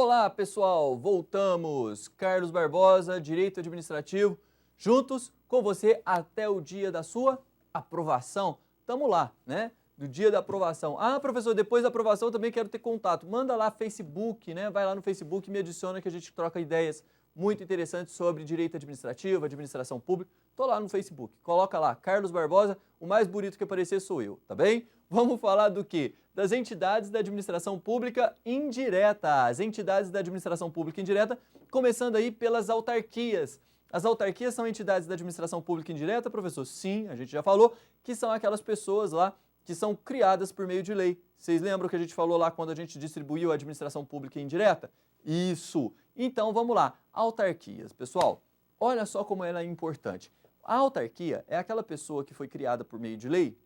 Olá, pessoal! Voltamos! Carlos Barbosa, Direito Administrativo, juntos com você até o dia da sua aprovação. Tamo lá, né? Do dia da aprovação. Ah, professor, depois da aprovação eu também quero ter contato. Manda lá Facebook, né? Vai lá no Facebook e me adiciona que a gente troca ideias muito interessantes sobre direito administrativo, administração pública. Tô lá no Facebook. Coloca lá, Carlos Barbosa, o mais bonito que aparecer sou eu, tá bem? Vamos falar do quê? Das entidades da administração pública indireta. As entidades da administração pública indireta, começando aí pelas autarquias. As autarquias são entidades da administração pública indireta, professor? Sim, a gente já falou, que são aquelas pessoas lá que são criadas por meio de lei. Vocês lembram que a gente falou lá quando a gente distribuiu a administração pública indireta? Isso! Então vamos lá, autarquias. Pessoal, olha só como ela é importante. A autarquia é aquela pessoa que foi criada por meio de lei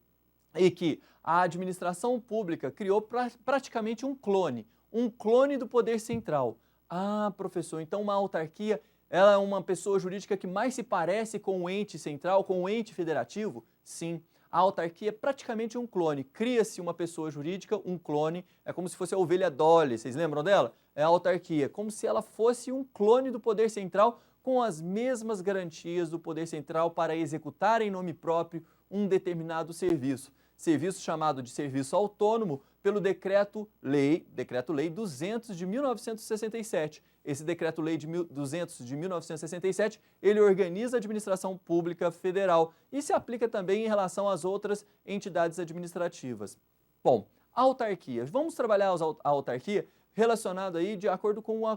e que a administração pública criou praticamente um clone do poder central. Ah, professor, então uma autarquia, ela é uma pessoa jurídica que mais se parece com o ente central, com o ente federativo? Sim, a autarquia é praticamente um clone. Cria-se uma pessoa jurídica, um clone, é como se fosse a ovelha Dolly, vocês lembram dela? É a autarquia, como se ela fosse um clone do poder central com as mesmas garantias do poder central para executar em nome próprio um determinado serviço. Serviço chamado de serviço autônomo pelo Decreto-Lei 200 de 1967. Esse Decreto-Lei 200 de 1967, ele organiza a administração pública federal e se aplica também em relação às outras entidades administrativas. Bom, autarquias. Vamos trabalhar a autarquia relacionado aí de acordo com a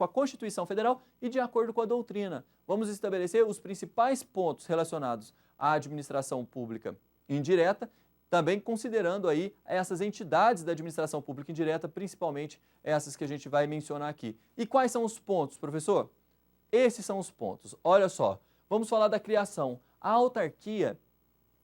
Constituição Federal e de acordo com a doutrina. Vamos estabelecer os principais pontos relacionados à administração pública indireta, também considerando aí essas entidades da administração pública indireta, principalmente essas que a gente vai mencionar aqui. E quais são os pontos, professor? Esses são os pontos. Olha só, vamos falar da criação. A autarquia,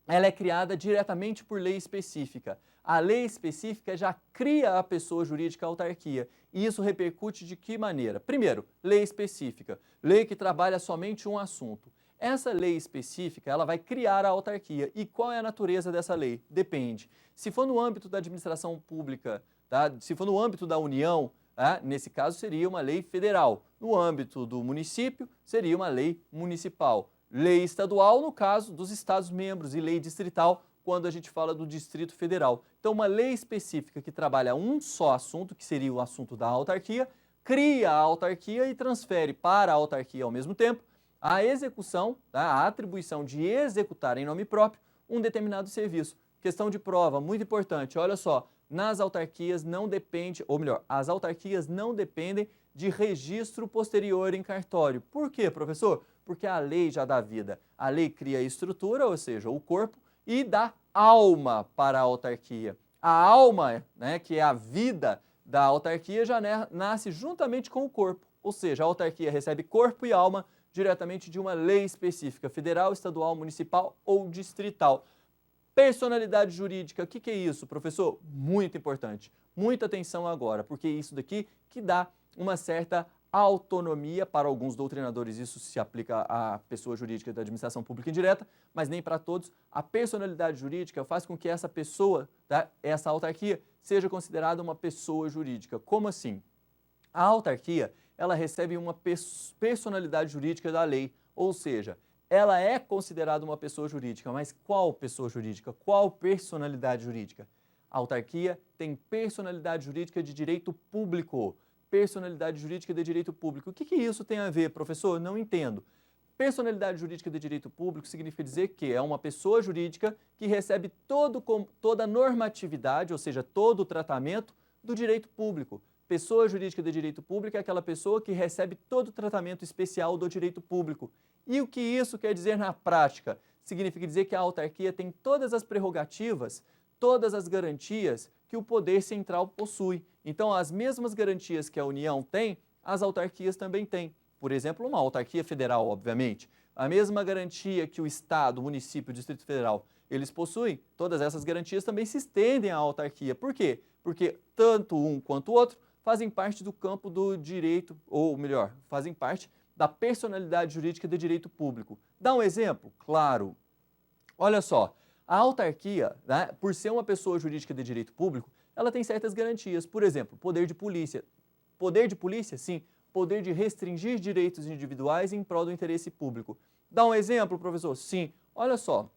ela é criada diretamente por lei específica. A lei específica já cria a pessoa jurídica autarquia. E isso repercute de que maneira? Primeiro, lei específica. Lei que trabalha somente um assunto. Essa lei específica, ela vai criar a autarquia. E qual é a natureza dessa lei? Depende. Se for no âmbito da administração pública, tá? Se for no âmbito da União, tá? Nesse caso seria uma lei federal. No âmbito do município, seria uma lei municipal. Lei estadual, no caso dos Estados-membros, e lei distrital, quando a gente fala do Distrito Federal. Então, uma lei específica que trabalha um só assunto, que seria o assunto da autarquia, cria a autarquia e transfere para a autarquia ao mesmo tempo a execução, tá? A atribuição de executar em nome próprio um determinado serviço. Questão de prova, muito importante, olha só, nas autarquias não depende, ou melhor, as autarquias não dependem de registro posterior em cartório. Por quê, professor? Porque a lei já dá vida. A lei cria a estrutura, ou seja, o corpo, e dá alma para a autarquia. A alma, né, que é a vida da autarquia, já nasce juntamente com o corpo. Ou seja, a autarquia recebe corpo e alma diretamente de uma lei específica, federal, estadual, municipal ou distrital. Personalidade jurídica, o que é isso, professor? Muito importante. Muita atenção agora, porque é isso daqui que dá uma certa autonomia para alguns doutrinadores. Isso se aplica à pessoa jurídica da administração pública indireta, mas nem para todos. A personalidade jurídica faz com que essa pessoa, tá, essa autarquia, seja considerada uma pessoa jurídica. Como assim? A autarquia, ela recebe uma personalidade jurídica da lei, ou seja, ela é considerada uma pessoa jurídica, mas qual pessoa jurídica? Qual personalidade jurídica? A autarquia tem personalidade jurídica de direito público. Personalidade jurídica de direito público. O que isso tem a ver, professor? Não entendo. Personalidade jurídica de direito público significa dizer que é uma pessoa jurídica que recebe toda a normatividade, ou seja, todo o tratamento do direito público. Pessoa jurídica de direito público é aquela pessoa que recebe todo o tratamento especial do direito público. E o que isso quer dizer na prática? Significa dizer que a autarquia tem todas as prerrogativas, todas as garantias que o poder central possui. Então, as mesmas garantias que a União tem, as autarquias também têm. Por exemplo, uma autarquia federal, obviamente. A mesma garantia que o Estado, o município, o Distrito Federal, eles possuem, todas essas garantias também se estendem à autarquia. Por quê? Porque tanto um quanto o outro fazem parte do campo do direito, ou melhor, fazem parte da personalidade jurídica de direito público. Dá um exemplo? Claro. Olha só, a autarquia, né, por ser uma pessoa jurídica de direito público, ela tem certas garantias. Por exemplo, poder de polícia. Poder de polícia? Sim. Poder de restringir direitos individuais em prol do interesse público. Dá um exemplo, professor? Sim. Olha só,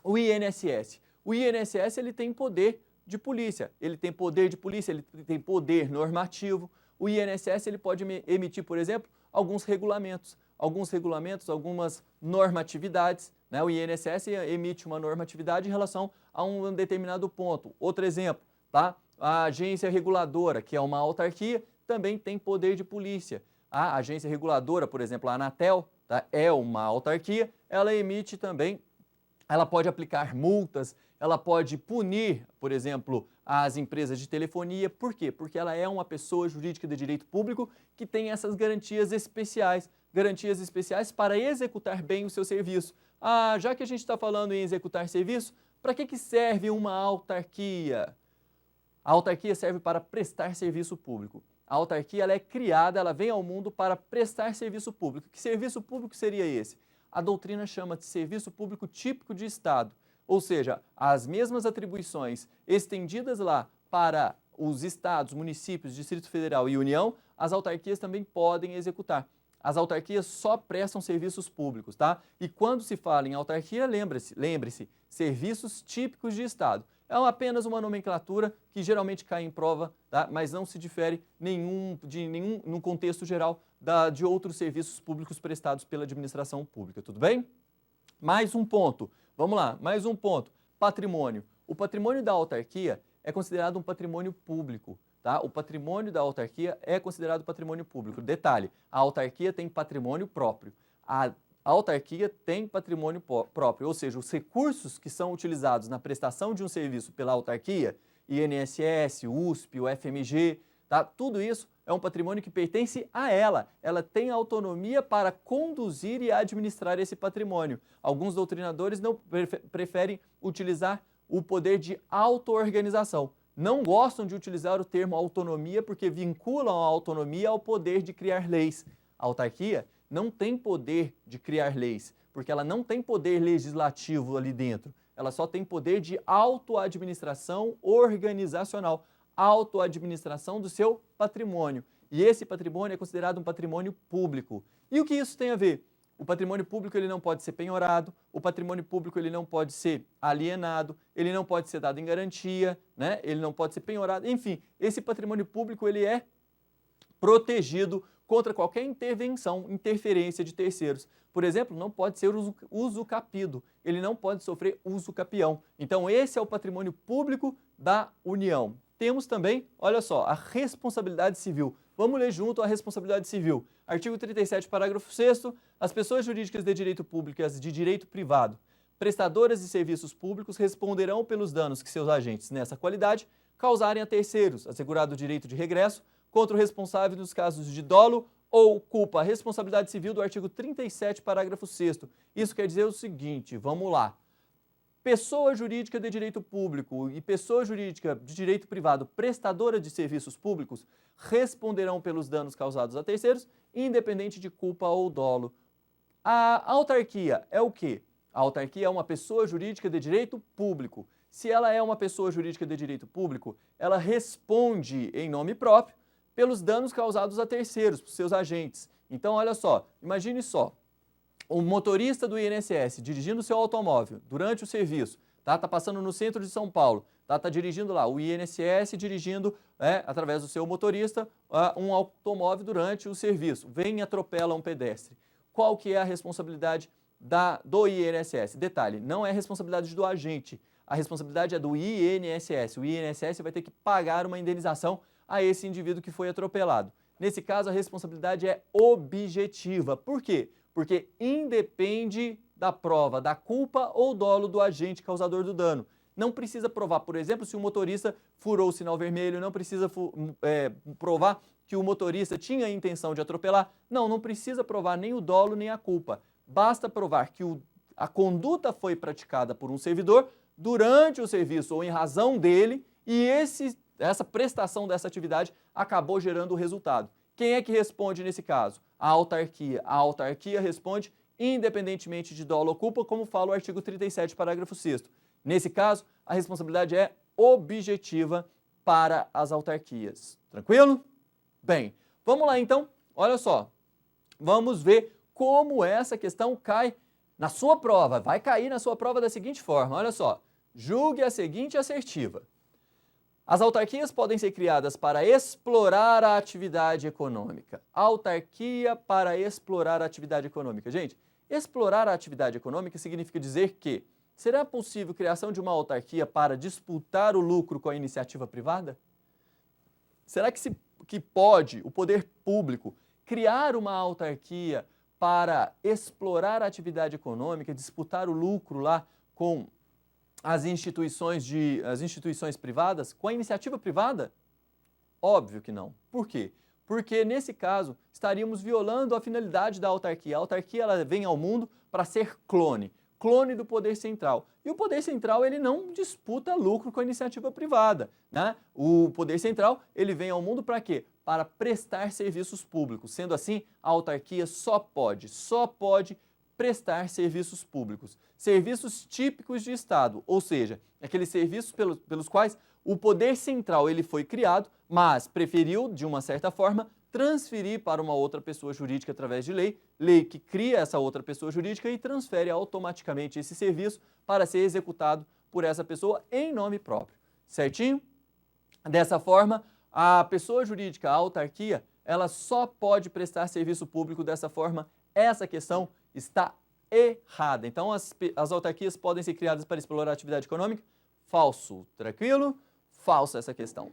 o INSS. O INSS ele tem poder de polícia, ele tem poder de polícia, ele tem poder normativo. O INSS ele pode emitir, por exemplo, algumas normatividades, né? O INSS emite uma normatividade em relação a um determinado ponto. Outro exemplo, tá? A agência reguladora, que é uma autarquia, também tem poder de polícia. A agência reguladora, por exemplo, a Anatel, tá? É uma autarquia, ela emite também, ela pode aplicar multas, ela pode punir, por exemplo, as empresas de telefonia. Por quê? Porque ela é uma pessoa jurídica de direito público que tem essas garantias especiais para executar bem o seu serviço. Ah, já que a gente está falando em executar serviço, para que serve uma autarquia? A autarquia serve para prestar serviço público. A autarquia ela é criada, ela vem ao mundo para prestar serviço público. Que serviço público seria esse? A doutrina chama de serviço público típico de Estado. Ou seja, as mesmas atribuições estendidas lá para os estados, municípios, Distrito Federal e União, as autarquias também podem executar. As autarquias só prestam serviços públicos, tá? E quando se fala em autarquia, lembre-se, serviços típicos de Estado. É apenas uma nomenclatura que geralmente cai em prova, tá? Mas não se difere no contexto geral de outros serviços públicos prestados pela administração pública, tudo bem? Mais um ponto, vamos lá, mais um ponto, patrimônio. O patrimônio da autarquia é considerado um patrimônio público, tá? O patrimônio da autarquia é considerado patrimônio público. Detalhe, a autarquia tem patrimônio próprio. A autarquia tem patrimônio próprio, ou seja, os recursos que são utilizados na prestação de um serviço pela autarquia, INSS, USP, o FMG, tá? Tudo isso é um patrimônio que pertence a ela. Ela tem autonomia para conduzir e administrar esse patrimônio. Alguns doutrinadores não preferem utilizar o poder de auto-organização. Não gostam de utilizar o termo autonomia porque vinculam a autonomia ao poder de criar leis. A autarquia não tem poder de criar leis, porque ela não tem poder legislativo ali dentro. Ela só tem poder de auto-administração organizacional, auto-administração do seu patrimônio. E esse patrimônio é considerado um patrimônio público. E o que isso tem a ver? O patrimônio público ele não pode ser penhorado, o patrimônio público ele não pode ser alienado, ele não pode ser dado em garantia, né? Ele não pode ser penhorado. Enfim, esse patrimônio público ele é protegido contra qualquer interferência de terceiros. Por exemplo, não pode ser usucapido, ele não pode sofrer usucapião. Então, esse é o patrimônio público da União. Temos também, olha só, a responsabilidade civil. Vamos ler junto a responsabilidade civil. Artigo 37, parágrafo 6º, as pessoas jurídicas de direito público e as de direito privado, prestadoras de serviços públicos, responderão pelos danos que seus agentes, nessa qualidade, causarem a terceiros, assegurado o direito de regresso, contra o responsável nos casos de dolo ou culpa. A responsabilidade civil do artigo 37, parágrafo 6º. Isso quer dizer o seguinte, vamos lá. Pessoa jurídica de direito público e pessoa jurídica de direito privado prestadora de serviços públicos responderão pelos danos causados a terceiros, independente de culpa ou dolo. A autarquia é o quê? A autarquia é uma pessoa jurídica de direito público. Se ela é uma pessoa jurídica de direito público, ela responde em nome próprio pelos danos causados a terceiros, por seus agentes. Então, olha só, imagine só. O motorista do INSS dirigindo seu automóvel durante o serviço, tá passando no centro de São Paulo, tá dirigindo lá, o INSS dirigindo, através do seu motorista, um automóvel durante o serviço, vem e atropela um pedestre. Qual que é a responsabilidade do INSS? Detalhe, não é responsabilidade do agente, a responsabilidade é do INSS. O INSS vai ter que pagar uma indenização a esse indivíduo que foi atropelado. Nesse caso, a responsabilidade é objetiva. Por quê? Porque independe da prova da culpa ou dolo do agente causador do dano. Não precisa provar, por exemplo, se o motorista furou o sinal vermelho, não precisa provar que o motorista tinha a intenção de atropelar. Não precisa provar nem o dolo nem a culpa. Basta provar que a conduta foi praticada por um servidor durante o serviço ou em razão dele e essa prestação dessa atividade acabou gerando o resultado. Quem é que responde nesse caso? A autarquia. A autarquia responde independentemente de dolo ou culpa, como fala o artigo 37, parágrafo 6º. Nesse caso, a responsabilidade é objetiva para as autarquias. Tranquilo? bem. Vamos lá então, olha só, vamos ver como essa questão cai na sua prova. Vai cair na sua prova da seguinte forma, olha só, julgue a seguinte assertiva. As autarquias podem ser criadas para explorar a atividade econômica. Autarquia para explorar a atividade econômica. Gente, explorar a atividade econômica significa dizer que será possível a criação de uma autarquia para disputar o lucro com a iniciativa privada? Será que pode o poder público criar uma autarquia para explorar a atividade econômica, disputar o lucro lá com as instituições privadas, com a iniciativa privada? Óbvio que não. Por quê? Porque, nesse caso, estaríamos violando a finalidade da autarquia. A autarquia ela vem ao mundo para ser clone do poder central. E o poder central ele não disputa lucro com a iniciativa privada, né? O poder central ele vem ao mundo para quê? Para prestar serviços públicos. Sendo assim, a autarquia só pode prestar serviços públicos, serviços típicos de Estado, ou seja, aqueles serviços pelos quais o poder central ele foi criado, mas preferiu, de uma certa forma, transferir para uma outra pessoa jurídica através de lei que cria essa outra pessoa jurídica e transfere automaticamente esse serviço para ser executado por essa pessoa em nome próprio, certinho? Dessa forma, a pessoa jurídica, a autarquia, ela só pode prestar serviço público dessa forma. Essa questão está errada. Então, as autarquias podem ser criadas para explorar a atividade econômica? Falso. Tranquilo? Falsa essa questão.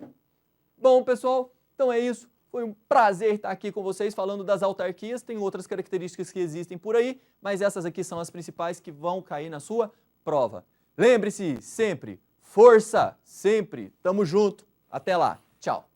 Bom, pessoal, então é isso. Foi um prazer estar aqui com vocês falando das autarquias. Tem outras características que existem por aí, mas essas aqui são as principais que vão cair na sua prova. Lembre-se sempre, força, sempre, tamo junto. Até lá. Tchau.